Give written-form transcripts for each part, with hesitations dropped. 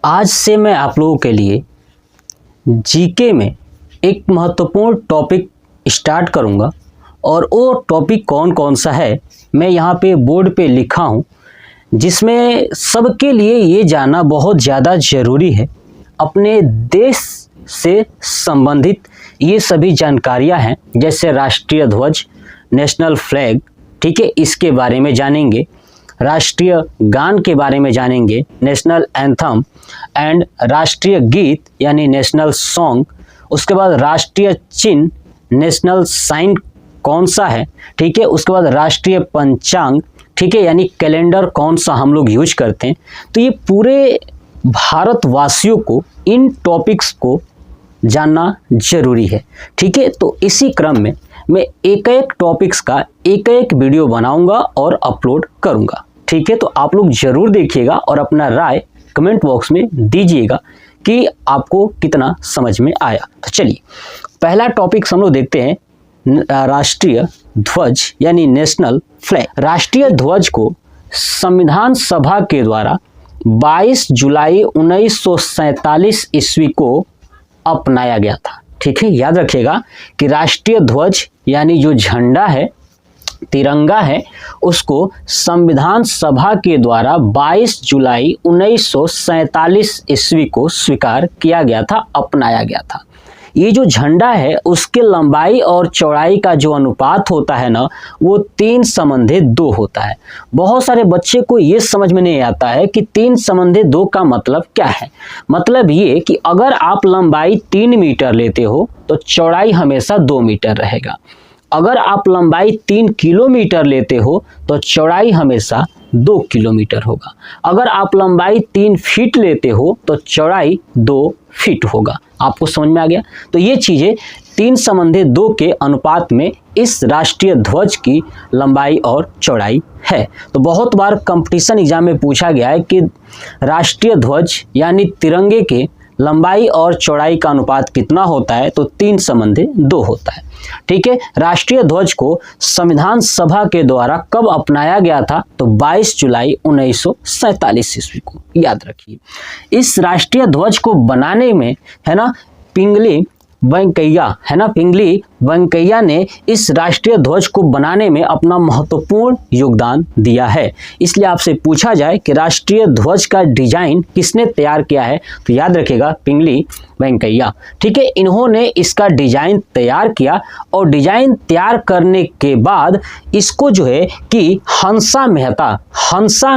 आज से मैं आप लोगों के लिए जीके में एक महत्वपूर्ण टॉपिक स्टार्ट करूंगा और वो टॉपिक कौन कौन सा है मैं यहाँ पे बोर्ड पे लिखा हूँ, जिसमें सबके लिए ये जानना बहुत ज़्यादा ज़रूरी है। अपने देश से संबंधित ये सभी जानकारियाँ हैं, जैसे राष्ट्रीय ध्वज, नेशनल फ्लैग, ठीक है, इसके बारे में जानेंगे। राष्ट्रीय गान के बारे में जानेंगे, नेशनल एंथम एंड राष्ट्रीय गीत यानी नेशनल सॉन्ग। उसके बाद राष्ट्रीय चिन्ह, नेशनल साइन कौन सा है, ठीक है। उसके बाद राष्ट्रीय पंचांग, ठीक है, यानी कैलेंडर कौन सा हम लोग यूज करते हैं। तो ये पूरे भारतवासियों को इन टॉपिक्स को जानना जरूरी है, ठीक है। तो इसी क्रम में मैं एक एक टॉपिक्स का एक एक वीडियो बनाऊंगा और अपलोड करूंगा, ठीक है। तो आप लोग जरूर देखिएगा और अपना राय कमेंट बॉक्स में दीजिएगा कि आपको कितना समझ में आया। तो चलिए पहला टॉपिक हम लोग देखते हैं, राष्ट्रीय ध्वज यानी नेशनल फ्लैग। राष्ट्रीय ध्वज को संविधान सभा के द्वारा 22 जुलाई 1947 ईस्वी को अपनाया गया था, ठीक है। याद रखिएगा कि राष्ट्रीय ध्वज यानी जो झंडा है, तिरंगा है, उसको संविधान सभा के द्वारा 22 जुलाई 1947 ईस्वी को स्वीकार किया गया था, अपनाया गया था। ये जो झंडा है उसके लंबाई और चौड़ाई का जो अनुपात होता है ना, वो 3:2 होता है। बहुत सारे बच्चे को ये समझ में नहीं आता है कि 3:2 का मतलब क्या है। मतलब ये कि अगर आप लंबाई 3 मीटर लेते हो तो चौड़ाई हमेशा 2 मीटर रहेगा। अगर आप लंबाई 3 किलोमीटर लेते हो तो चौड़ाई हमेशा 2 किलोमीटर होगा। अगर आप लंबाई 3 फीट लेते हो तो चौड़ाई 2 फीट होगा। आपको समझ में आ गया। तो ये चीज़ें 3:2 के अनुपात में इस राष्ट्रीय ध्वज की लंबाई और चौड़ाई है। तो बहुत बार कंपटीशन एग्जाम में पूछा गया है कि राष्ट्रीय ध्वज यानी तिरंगे के लंबाई और चौड़ाई का अनुपात कितना होता है, तो 3:2 होता है, ठीक है। राष्ट्रीय ध्वज को संविधान सभा के द्वारा कब अपनाया गया था, तो 22 जुलाई 1947 ईस्वी को। याद रखिए, इस राष्ट्रीय ध्वज को बनाने में है ना पिंगली वेंकैया ने इस राष्ट्रीय ध्वज को बनाने में अपना महत्वपूर्ण योगदान दिया है। इसलिए आपसे पूछा जाए कि राष्ट्रीय ध्वज का डिजाइन किसने तैयार किया है, तो याद रखिएगा पिंगली वेंकैया, ठीक है। इन्होंने इसका डिजाइन तैयार किया और डिजाइन तैयार करने के बाद इसको जो है कि हंसा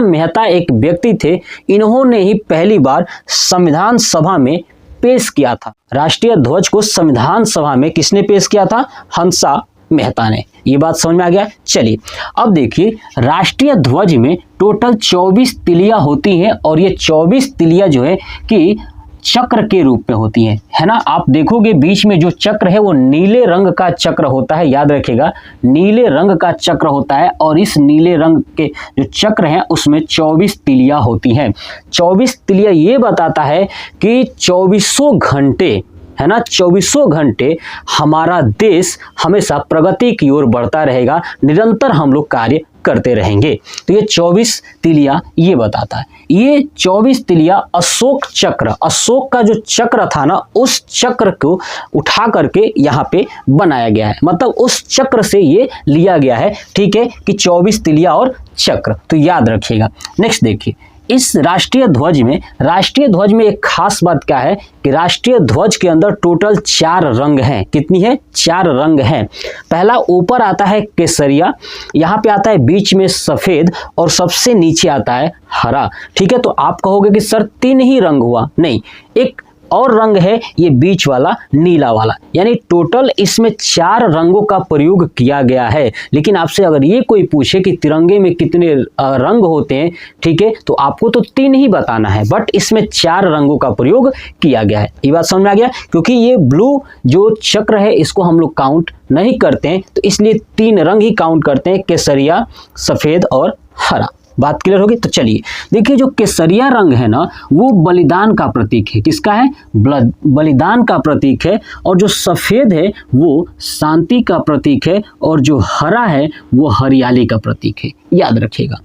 मेहता एक व्यक्ति थे, इन्होंने ही पहली बार संविधान सभा में पेश किया था। राष्ट्रीय ध्वज को संविधान सभा में किसने पेश किया था, हंसा मेहता ने। ये बात समझ में आ गया। चलिए अब देखिए, राष्ट्रीय ध्वज में टोटल 24 तिलियां होती हैं और ये 24 तिलियां जो है कि चक्र के रूप में होती हैं, है ना। आप देखोगे बीच में जो चक्र है वो नीले रंग का चक्र होता है। याद रखिएगा, नीले रंग का चक्र होता है और इस नीले रंग के जो चक्र हैं उसमें 24 तिलियां होती हैं। 24 तिलियां ये बताता है कि 24 घंटे, है ना, 24 घंटे हमारा देश हमेशा प्रगति की ओर बढ़ता रहेगा, निरंतर हम लोग कार्य करते रहेंगे। तो ये 24 तिलियां ये बताता है। ये 24 तिलियां अशोक का जो चक्र था ना, उस चक्र को उठा करके यहाँ पे बनाया गया है। मतलब उस चक्र से ये लिया गया है, ठीक है, कि 24 तिलियां और चक्र। तो याद रखिएगा। नेक्स्ट देखिए, इस राष्ट्रीय ध्वज में एक खास बात क्या है कि राष्ट्रीय ध्वज के अंदर टोटल 4 रंग हैं। कितनी है? 4 रंग हैं। पहला ऊपर आता है केसरिया, यहाँ पे आता है बीच में सफेद और सबसे नीचे आता है हरा, ठीक है। तो आप कहोगे कि सर 3 ही रंग हुआ, नहीं, एक और रंग है ये बीच वाला नीला वाला, यानी टोटल इसमें 4 रंगों का प्रयोग किया गया है। लेकिन आपसे अगर ये कोई पूछे कि तिरंगे में कितने रंग होते हैं, ठीक है, तो आपको तो 3 ही बताना है, बट इसमें 4 रंगों का प्रयोग किया गया है। ये बात समझ में आ गया। क्योंकि ये ब्लू जो चक्र है इसको हम लोग काउंट नहीं करते हैं, तो इसलिए 3 रंग ही काउंट करते हैं, केसरिया, सफेद और हरा। बात क्लियर होगी। तो चलिए देखिए, जो केसरिया रंग है ना वो बलिदान का प्रतीक है। किसका है? बलिदान का प्रतीक है। और जो सफेद है वो शांति का प्रतीक है और जो हरा है वो हरियाली का प्रतीक है। याद रखिएगा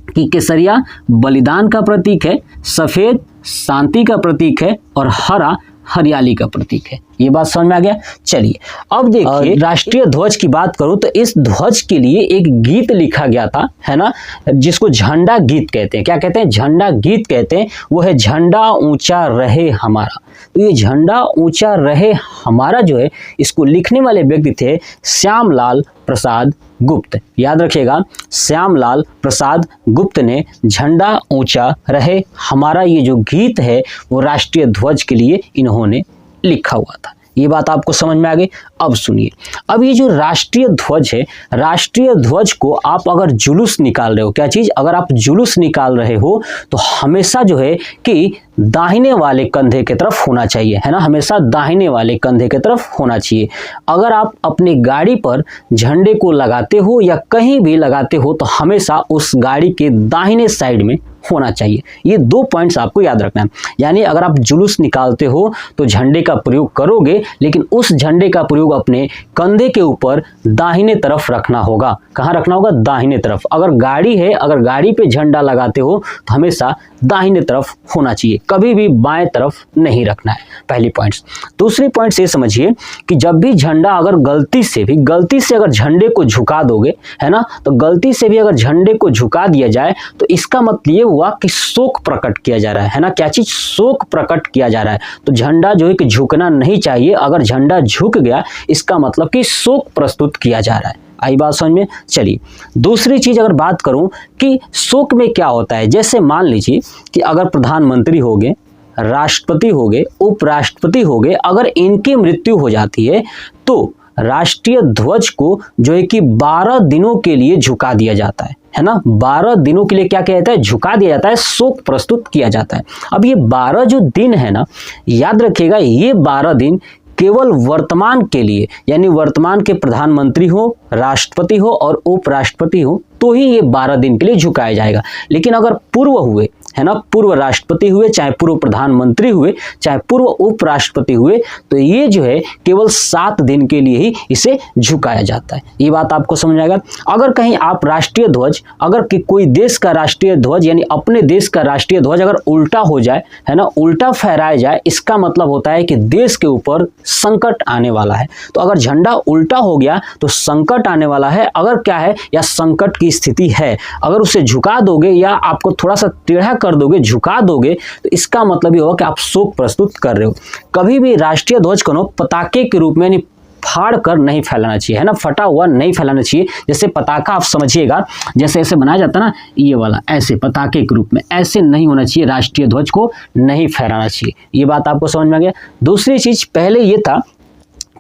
कि केसरिया बलिदान का प्रतीक है, सफेद शांति का प्रतीक है और हरा हरियाली का प्रतीक है। ये बात समझ में आ गया। चलिए अब देखिए राष्ट्रीय ध्वज की बात करूं तो इस ध्वज के लिए एक गीत लिखा गया था, है ना, जिसको झंडा गीत कहते हैं। क्या कहते हैं? झंडा गीत कहते हैं। वो है झंडा ऊंचा रहे हमारा। तो ये झंडा ऊंचा रहे हमारा जो है, इसको लिखने वाले व्यक्ति थे श्यामलाल प्रसाद गुप्त। याद रखिएगा, श्यामलाल प्रसाद गुप्त ने झंडा ऊंचा रहे हमारा ये जो गीत है वो राष्ट्रीय ध्वज के लिए इन्होंने लिखा हुआ था। ये बात आपको समझ में आ गई। अब सुनिए, अब ये जो राष्ट्रीय ध्वज है, राष्ट्रीय ध्वज को आप अगर जुलूस निकाल रहे हो, क्या चीज, अगर आप जुलूस निकाल रहे हो तो हमेशा जो है कि दाहिने वाले कंधे की तरफ होना चाहिए, है ना, हमेशा दाहिने वाले कंधे की तरफ होना चाहिए। अगर आप अपनी गाड़ी पर झंडे को लगाते हो या कहीं भी लगाते हो तो हमेशा उस गाड़ी के दाहिने साइड में होना चाहिए। ये 2 पॉइंट्स आपको याद रखना है। यानी अगर आप जुलूस निकालते हो तो झंडे का प्रयोग करोगे, लेकिन उस झंडे का प्रयोग अपने कंधे के ऊपर दाहिने तरफ रखना होगा। कहाँ रखना होगा? दाहिने तरफ। अगर गाड़ी है, अगर गाड़ी पे झंडा लगाते हो तो हमेशा दाहिने तरफ होना चाहिए, कभी भी बाएं तरफ नहीं रखना है। पहली पॉइंट्स। दूसरी पॉइंट ये समझिए कि जब भी झंडा अगर गलती से अगर झंडे को झुका दोगे, है ना, तो गलती से भी अगर झंडे को झुका दिया जाए तो इसका मतलब ये हुआ कि शोक प्रकट किया जा रहा है ना, क्या चीज? शोक प्रकट किया जा रहा है। तो झंडा जो है कि झुकना नहीं चाहिए। अगर झंडा झुक गया इसका मतलब कि शोक प्रस्तुत किया जा रहा है। आई बात समझ में? चलिए दूसरी चीज अगर बात करूं कि शोक में क्या होता है, जैसे मान लीजिए कि अगर प्रधानमंत्री हो गए, राष्ट्रपति हो गए, उपराष्ट्रपति हो गए, अगर इनकी मृत्यु हो जाती है तो राष्ट्रीय ध्वज को जो है कि 12 दिनों के लिए झुका दिया जाता है ना, 12 दिनों के लिए क्या किया जाता है? झुका दिया जाता है, शोक प्रस्तुत किया जाता है। अब ये 12 जो दिन है ना, याद रखिएगा, ये 12 दिन केवल वर्तमान के लिए, यानी वर्तमान के प्रधानमंत्री हो, राष्ट्रपति हो और उपराष्ट्रपति हो तो ही ये 12 दिन के लिए झुकाया जाएगा। लेकिन अगर पूर्व हुए, है ना, पूर्व राष्ट्रपति हुए, चाहे पूर्व प्रधानमंत्री हुए, चाहे पूर्व उपराष्ट्रपति हुए, तो ये जो है केवल 7 दिन के लिए ही इसे झुकाया जाता है। ये बात आपको समझ आएगा। अगर कहीं आप राष्ट्रीय ध्वज, अगर कि कोई देश का राष्ट्रीय ध्वज यानी अपने देश का राष्ट्रीय ध्वज अगर उल्टा हो जाए, है ना, उल्टा फहराया जाए, इसका मतलब होता है कि देश के ऊपर संकट आने वाला है। तो अगर झंडा उल्टा हो गया तो संकट आने वाला है। अगर क्या है, या संकट की स्थिति है, अगर उसे झुका दोगे या आपको थोड़ा सा टेढ़ा कर दोगे, झुका दोगे, तो इसका मतलब ये होगा कि आप शोक प्रस्तुत कर रहे हो। कभी भी राष्ट्रीय ध्वज को पताके के रूप में यानी फाड़ कर नहीं फैलाना चाहिए, है ना, फटा हुआ नहीं फैलाना चाहिए। जैसे पताका आप समझिएगा, जैसे ऐसे बनाया जाता है ना, ये वाला ऐसे पताके के रूप में ऐसे नहीं होना चाहिए, राष्ट्रीय ध्वज को नहीं फहराना चाहिए। ये बात आपको समझ में आ गया। दूसरी चीज, पहले ये था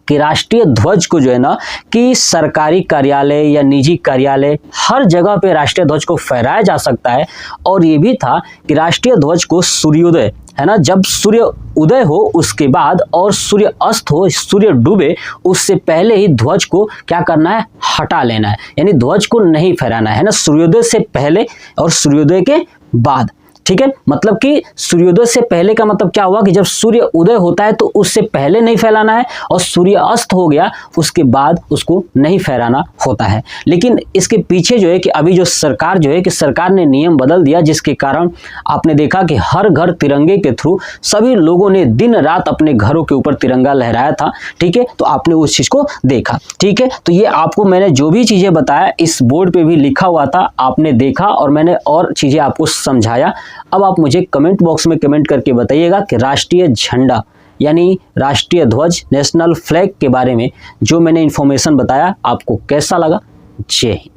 कि राष्ट्रीय ध्वज को जो है ना कि सरकारी कार्यालय या निजी कार्यालय हर जगह पे राष्ट्रीय ध्वज को फहराया जा सकता है। और ये भी था कि राष्ट्रीय ध्वज को सूर्योदय, है ना, जब सूर्य उदय हो उसके बाद और सूर्य अस्त हो, सूर्य डूबे उससे पहले ही ध्वज को क्या करना है? हटा लेना है, यानी ध्वज को नहीं फहराना है ना, सूर्योदय से पहले और सूर्योदय के बाद। ठीक है, मतलब कि सूर्योदय से पहले का मतलब क्या हुआ कि जब सूर्य उदय होता है तो उससे पहले नहीं फैलाना है, और सूर्य अस्त हो गया उसके बाद उसको नहीं फहराना होता है। लेकिन इसके पीछे जो है कि अभी जो सरकार जो है कि सरकार ने नियम बदल दिया, जिसके कारण आपने देखा कि हर घर तिरंगे के थ्रू सभी लोगों ने दिन रात अपने घरों के ऊपर तिरंगा लहराया था। ठीक है, तो आपने उस चीज को देखा। ठीक है, तो ये आपको मैंने जो भी चीजें बताया इस बोर्ड पे भी लिखा हुआ था, आपने देखा और मैंने और चीजें आपको समझाया। अब आप मुझे कमेंट बॉक्स में कमेंट करके बताइएगा कि राष्ट्रीय झंडा यानी राष्ट्रीय ध्वज, नेशनल फ्लैग के बारे में जो मैंने इन्फॉर्मेशन बताया आपको कैसा लगा। जय हिंद।